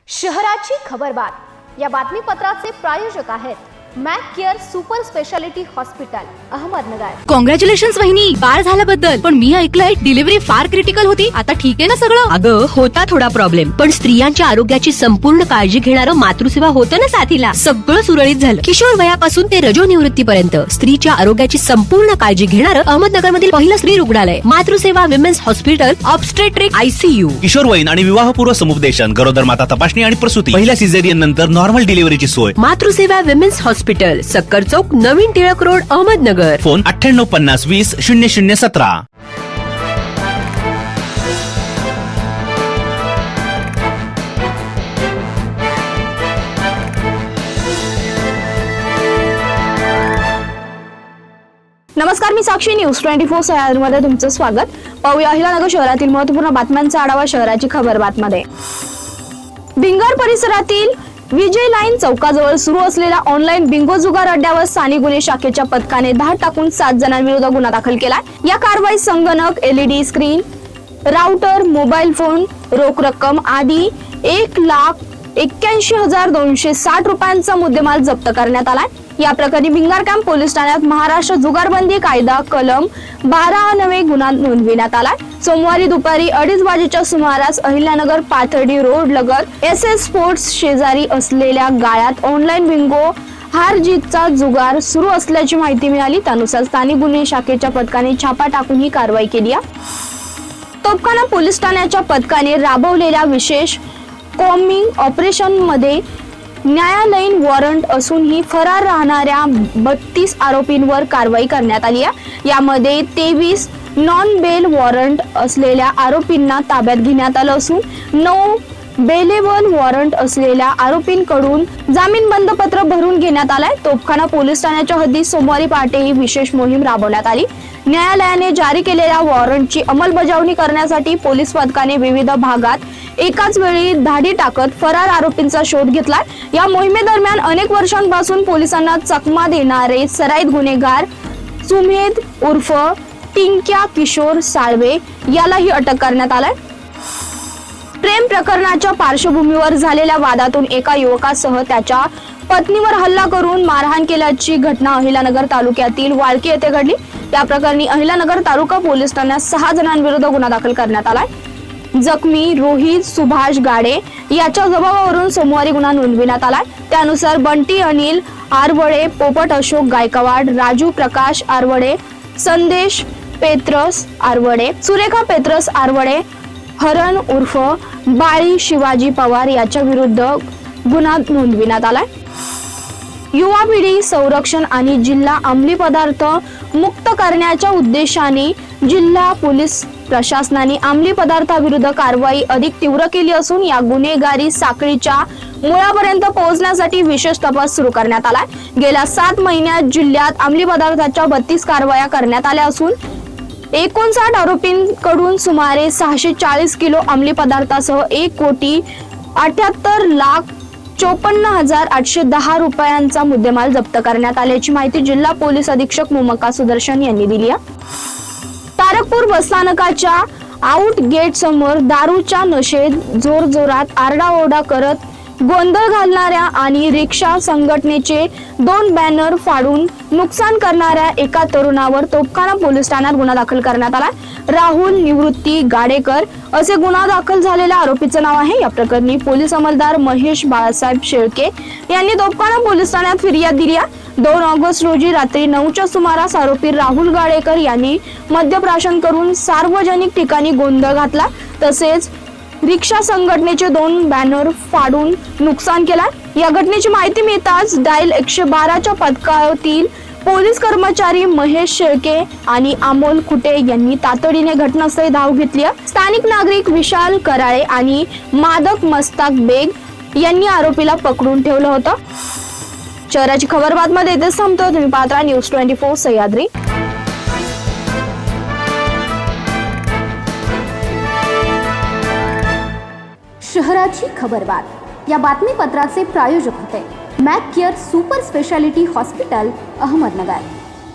शहराची खबरबात या बातमीपत्राचे प्रायोजक आहेत Mac care super speciality hospital Ahmednagar. Congratulations वहिनी, बाळ झाल्याबद्दल। पण मी ऐकलंय डिलिव्हरी फार क्रिटिकल होती। आता ठीक आहे ना सगळं? अगं होता थोडा प्रॉब्लेम, पण स्त्रियांच्या आरोग्याची संपूर्ण काळजी घेणारं मातृसेवा होतं ना साथीला। सगळं सुरळीत झालं। किशोर वयापासून ते रजोनिवृत्तीपर्यंत स्त्रीच्या आरोग्याची संपूर्ण काळजी घेणारं अहमदनगर मधील पहिलं स्त्री रुग्णालय Matruseva women's hospital obstetric ICU। किशोरवयीन आणि विवाहपूर्व समुपदेशन, गरोदर माता तपासणी आणि प्रसूती, पहिल्या सिझेरियन नंतर नॉर्मल डिलिव्हरीची सोय। मातृसेवा विमेन्स हॉस्पिटल, सक्कर चौक, नवीन टिळक रोड, अहमदनगर। फोन 9850 20 0017। नमस्कार, मी साक्षी, न्यूज 24 सह्याद्रीमध्ये तुमचं स्वागत। पाहूया अहिलानगर शहरातील महत्त्वपूर्ण बातम्यांचा आढावा शहराची खबरबातमध्ये। भिंगार परिसरातील विजय लाईन चौकाजवळ सुरू असलेल्या ऑनलाईन बिंगो जुगार अड्ड्यावर स्थानिक गुन्हे शाखेच्या पथकाने धाड टाकून 7 जणांविरुद्ध गुन्हा दाखल केलाय। या कारवाईत संगणक, LED screen, router, mobile phone, रोख रक्कम आदी 1,81,260 रुपयांचा मुद्देमाल जप्त करण्यात आलाय। या प्रकरणी भिंगार कॅम्प पोलीस ठाण्यात महाराष्ट्र जुगारबंदी कायदा कलम 12 गुन्हा नोंदविण्यात आलाय। सोमवारी दुपारी 2:30 वाजेच्या सुमारास अहिल्यानगर पाथर्डी रोड लगत SS स्पोर्ट्स शेजारी असलेल्या गाळ्यात ऑनलाईन बिंगो हार जीतचा जुगार सुरू असल्याची माहिती मिळाली। त्यानुसार स्थानिक गुन्हे शाखेच्या पथकाने छापा टाकून ही कारवाई केली आहे। तोपखाना पोलीस ठाण्याच्या पथकाने राबवलेल्या विशेष कॉम्बिंग ऑपरेशन मध्ये न्यायालयीन वॉरंट असूनही फरार राहणाऱ्या 32 आरोपींवर कारवाई करण्यात आली आहे। यामध्ये 23 नॉन बेल वॉरंट असलेल्या आरोपींना ताब्यात घेण्यात आलं असून 9 बेलेबल वॉरंट असलेल्या आरोपींकडून जामीनबंद पत्र भरून घेण्यात आलंय। तोपखाना पोलीस ठाण्याच्या हद्दीत सोमवारी पहाटे ही विशेष मोहीम राबवण्यात आली। न्यायालयाने जारी केलेल्या वॉरंटची अंमलबजावणी करण्यासाठी पोलीस पथकाने विविध भागात एकाच वेळी धाडी टाकत फरार आरोपींचा शोध घेतलाय। या मोहिमेदरम्यान अनेक वर्षांपासून पोलिसांना चकमा देणारे सराईत गुन्हेगार सुमेध उर्फ टिंक्या किशोर साळवे यालाही अटक करण्यात आलाय। प्रेम प्रकरणाच्या पार्श्वभूमीवर झालेल्या वादातून एका युवकासह त्याच्या पत्नीवर हल्ला करून मारहाण केल्याची घटना अहिलानगर तालुक्यातील वाळकी येथे घडली। या प्रकरणी अहिलानगर तालुका पोलीस ठाण्यात 6 जणांविरुद्ध गुन्हा दाखल करण्यात आलाय। जखमी रोहित सुभाष गाडे याच्या जबाबावरून सोमवारी गुन्हा नोंदविण्यात आलाय। त्यानुसार बंटी अनिल आरवडे, पोपट अशोक गायकवाड, राजू प्रकाश आरवडे, संदेश पेत्रस आरवडे, सुरेखा पेत्रस आरवडे, हरण उर्फ बाळी शिवाजी पवार याच्या विरुद्ध गुन्हा नोंदविण्यात आलाय। युवा पिढी संरक्षण आणि जिल्हा अंमली पदार्थ मुक्त करण्याच्या उद्देशाने जिल्हा पोलीस प्रशासनाने अंमली पदार्थाविरुद्ध कारवाई अधिक तीव्र केली असून या गुन्हेगारी साखळीच्या मुळापर्यंत पोहोचण्यासाठी विशेष तपास सुरू करण्यात आलाय। गेल्या 7 महिन्यात जिल्ह्यात अंमली पदार्थाच्या 32 कारवाया करण्यात आल्या असून 59 आरोपींकडून सुमारे 640 किलो अंमली पदार्थासह 1,78,54,810 रुपयांचा मुद्देमाल जप्त करण्यात आल्याची माहिती जिल्हा पोलीस अधीक्षक मुमक्का सुदर्शन यांनी दिली आहे। तारकपूर बसस्थानकाच्या आउट गेट समोर दारूच्या नशेत जोरजोरात आरडाओरडा करत गोंधळ घालणाऱ्या आणि रिक्षा संघटनेचे 2 बॅनर फाडून नुकसान करणाऱ्या एका तरुणावर तोपखाना पोलीस ठाण्यात गुन्हा दाखल करण्यात आला। राहुल निवृत्ती गाडेकर असे गुन्हा दाखल झालेल्या आरोपीचं नाव आहे। या प्रकरणी पोलीस अंमलदार महेश बाळासाहेब शेळके यांनी तोपखाना पोलीस ठाण्यात फिर्याद दिली आहे। 2 ऑगस्ट रोजी रात्री 9च्या सुमारास आरोपी राहुल गाडेकर यांनी मद्यप्राशन करून सार्वजनिक ठिकाणी गोंधळ घातला, तसेच रिक्षा संघटनेचे 2 बॅनर फाडून नुकसान केले। या घटनेची माहिती मिळताच डायल 112च्या पथकातील पोलीस कर्मचारी महेश शेळके आणि अमोल खुटे यांनी तातडीने घटनास्थळी धाव घेतली। स्थानिक नागरिक विशाल कराळे आणि मादक मस्ताक बेग यांनी आरोपीला पकडून ठेवलं होतं। शहराची खबरबातमध्ये इथेच थांबतो। तुम्ही पाहत राहा न्यूज 24 सह्याद्री। शहराची खबरबात या बातमीपत्राचे प्रायोजक होते Mac care super speciality hospital Ahmednagar.